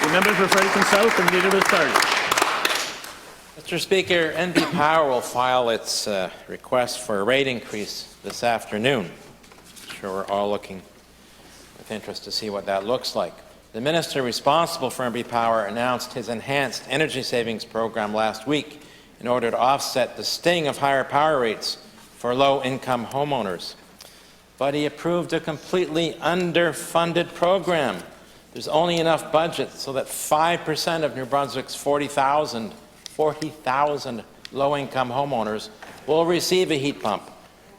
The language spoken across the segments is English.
The member for Fredericton-South and leader of his party. Mr. Speaker, NB Power will file its request for a rate increase this afternoon. I'm sure we're all looking with interest to see what that looks like. The minister responsible for NB Power announced his enhanced energy savings program last week in order to offset the sting of higher power rates for low-income homeowners. But he approved a completely underfunded program. There's only enough budget so that 5% of New Brunswick's 40,000 low-income homeowners will receive a heat pump.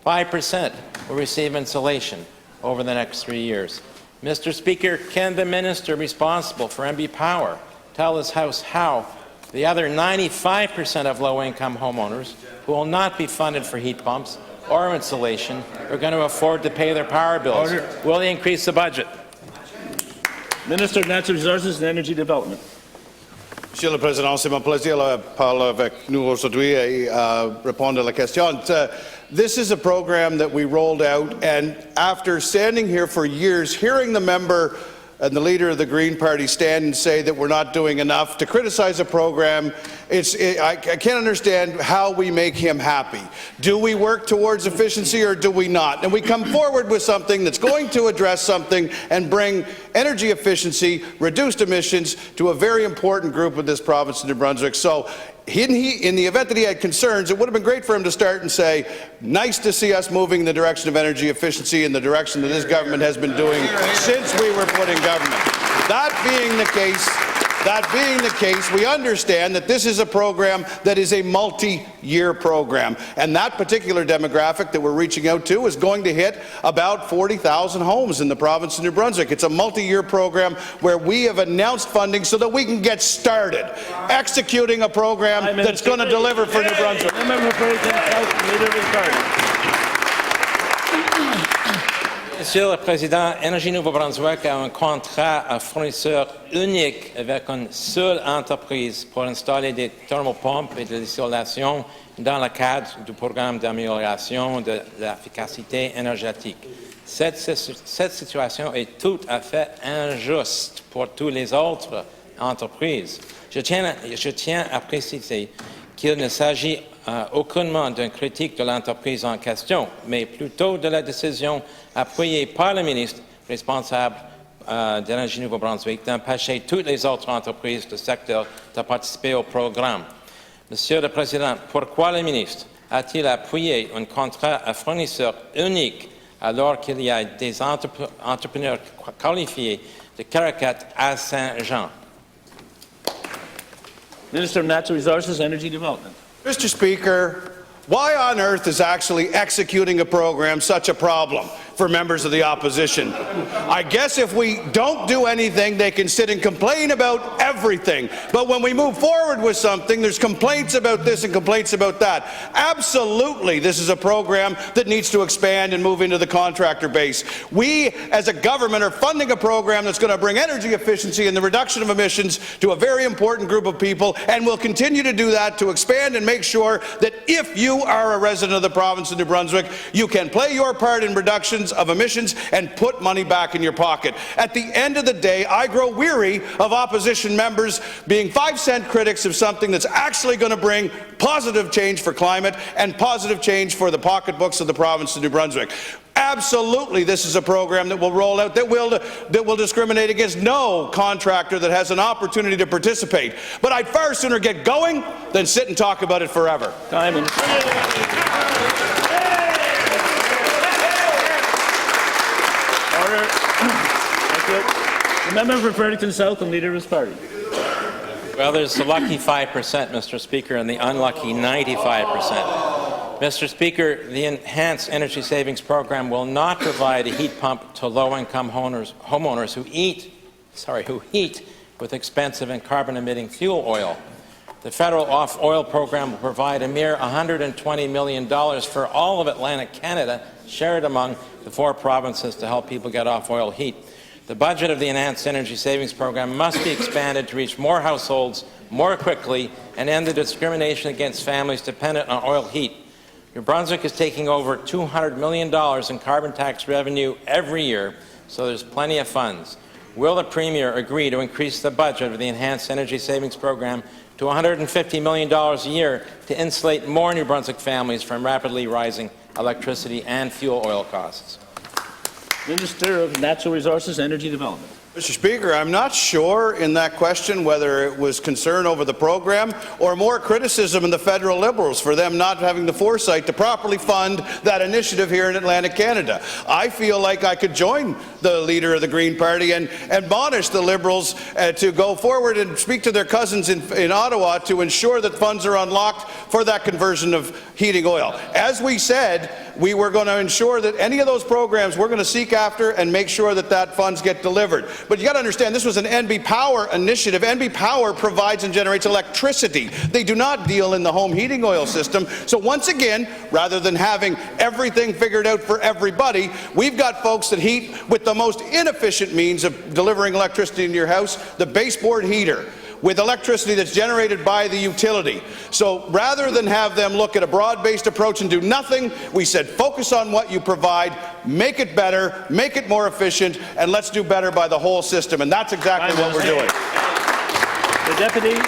5% will receive insulation over the next 3 years. Mr. Speaker, can the minister responsible for NB Power tell his House how the other 95% of low-income homeowners who will not be funded for heat pumps or insulation are going to afford to pay their power bills? Order. Will they increase the budget? Minister of Natural Resources and Energy Development. Monsieur le Président, c'est mon plaisir de parler avec nous aujourd'hui et répondre à la question. This is a program that we rolled out, and after standing here for years, hearing the member and the leader of the Green Party stand and say that we're not doing enough to criticize a program, I can't understand how we make him happy. Do we work towards efficiency or do we not? And we come forward with something that's going to address something and bring energy efficiency, reduced emissions to a very important group of this province of New Brunswick. So in the event that he had concerns, it would have been great for him to start and say, nice to see us moving in the direction of energy efficiency in the direction that this government has been doing since we were put in government. That being the case, we understand that this is a program that is a multi-year program, and that particular demographic that we're reaching out to is going to hit about 40,000 homes in the province of New Brunswick. It's a multi-year program where we have announced funding so that we can get started executing a program that's going to deliver for New Brunswick. Monsieur le Président, Énergie Nouveau-Brunswick a un contrat à fournisseur unique avec une seule entreprise pour installer des thermopompes et de l'isolation dans le cadre du programme d'amélioration de l'efficacité énergétique. Cette situation est tout à fait injuste pour toutes les autres entreprises. Je tiens à préciser qu'il ne s'agit aucunement d'une critique de l'entreprise en question, mais plutôt de la décision appuyée par le ministre responsable d'Énergie Nouveau-Brunswick d'empêcher toutes les autres entreprises du secteur de participer au programme. Monsieur le Président, pourquoi le ministre a-t-il appuyé un contrat à fournisseur unique alors qu'il y a des entrepreneurs qualifiés de Caracat à Saint-Jean? Minister of Natural Resources and Energy Development. Mr. Speaker, why on earth is actually executing a program such a problem for members of the opposition? I guess if we don't do anything, they can sit and complain about everything. But when we move forward with something, there's complaints about this and complaints about that. Absolutely, this is a program that needs to expand and move into the contractor base. We, as a government, are funding a program that's going to bring energy efficiency and the reduction of emissions to a very important group of people, and we'll continue to do that to expand and make sure that if you are a resident of the province of New Brunswick, you can play your part in reductions of emissions and put money back in your pocket. At the end of the day, I grow weary of opposition members being 5-cent critics of something that's actually going to bring positive change for climate and positive change for the pocketbooks of the province of New Brunswick. Absolutely, this is a program that will roll out that will discriminate against no contractor that has an opportunity to participate. But I'd far sooner get going than sit and talk about it forever. Time. Order. Thank you. The member for Fredericton-South and leader of his party. Well, there's the lucky 5%, Mr. Speaker, and the unlucky 95%. Mr. Speaker, the Enhanced Energy Savings Program will not provide a heat pump to low-income homeowners who heat with expensive and carbon-emitting fuel oil. The federal off-oil program will provide a mere $120 million for all of Atlantic Canada, shared among the 4 provinces to help people get off oil heat. The budget of the Enhanced Energy Savings Program must be expanded to reach more households more quickly and end the discrimination against families dependent on oil heat. New Brunswick is taking over $200 million in carbon tax revenue every year, so there's plenty of funds. will the Premier agree to increase the budget of the Enhanced Energy Savings Program to $150 million a year to insulate more New Brunswick families from rapidly rising electricity and fuel oil costs? Minister of Natural Resources and Energy Development. Mr. Speaker, I'm not sure in that question whether it was concern over the program or more criticism in the federal Liberals for them not having the foresight to properly fund that initiative here in Atlantic Canada. I feel like I could join the leader of the Green Party and admonish the Liberals to go forward and speak to their cousins in Ottawa to ensure that funds are unlocked for that conversion of heating oil. As we said, we were going to ensure that any of those programs we're going to seek after and make sure that that funds get delivered. But you got to understand, this was an NB Power initiative. NB Power provides and generates electricity. They do not deal in the home heating oil system. So once again, rather than having everything figured out for everybody, we've got folks that heat with the most inefficient means of delivering electricity into your house, the baseboard heater, with electricity that's generated by the utility. So rather than have them look at a broad-based approach and do nothing, we said focus on what you provide, make it better, make it more efficient, and let's do better by the whole system. And that's exactly what we're doing. The Deputy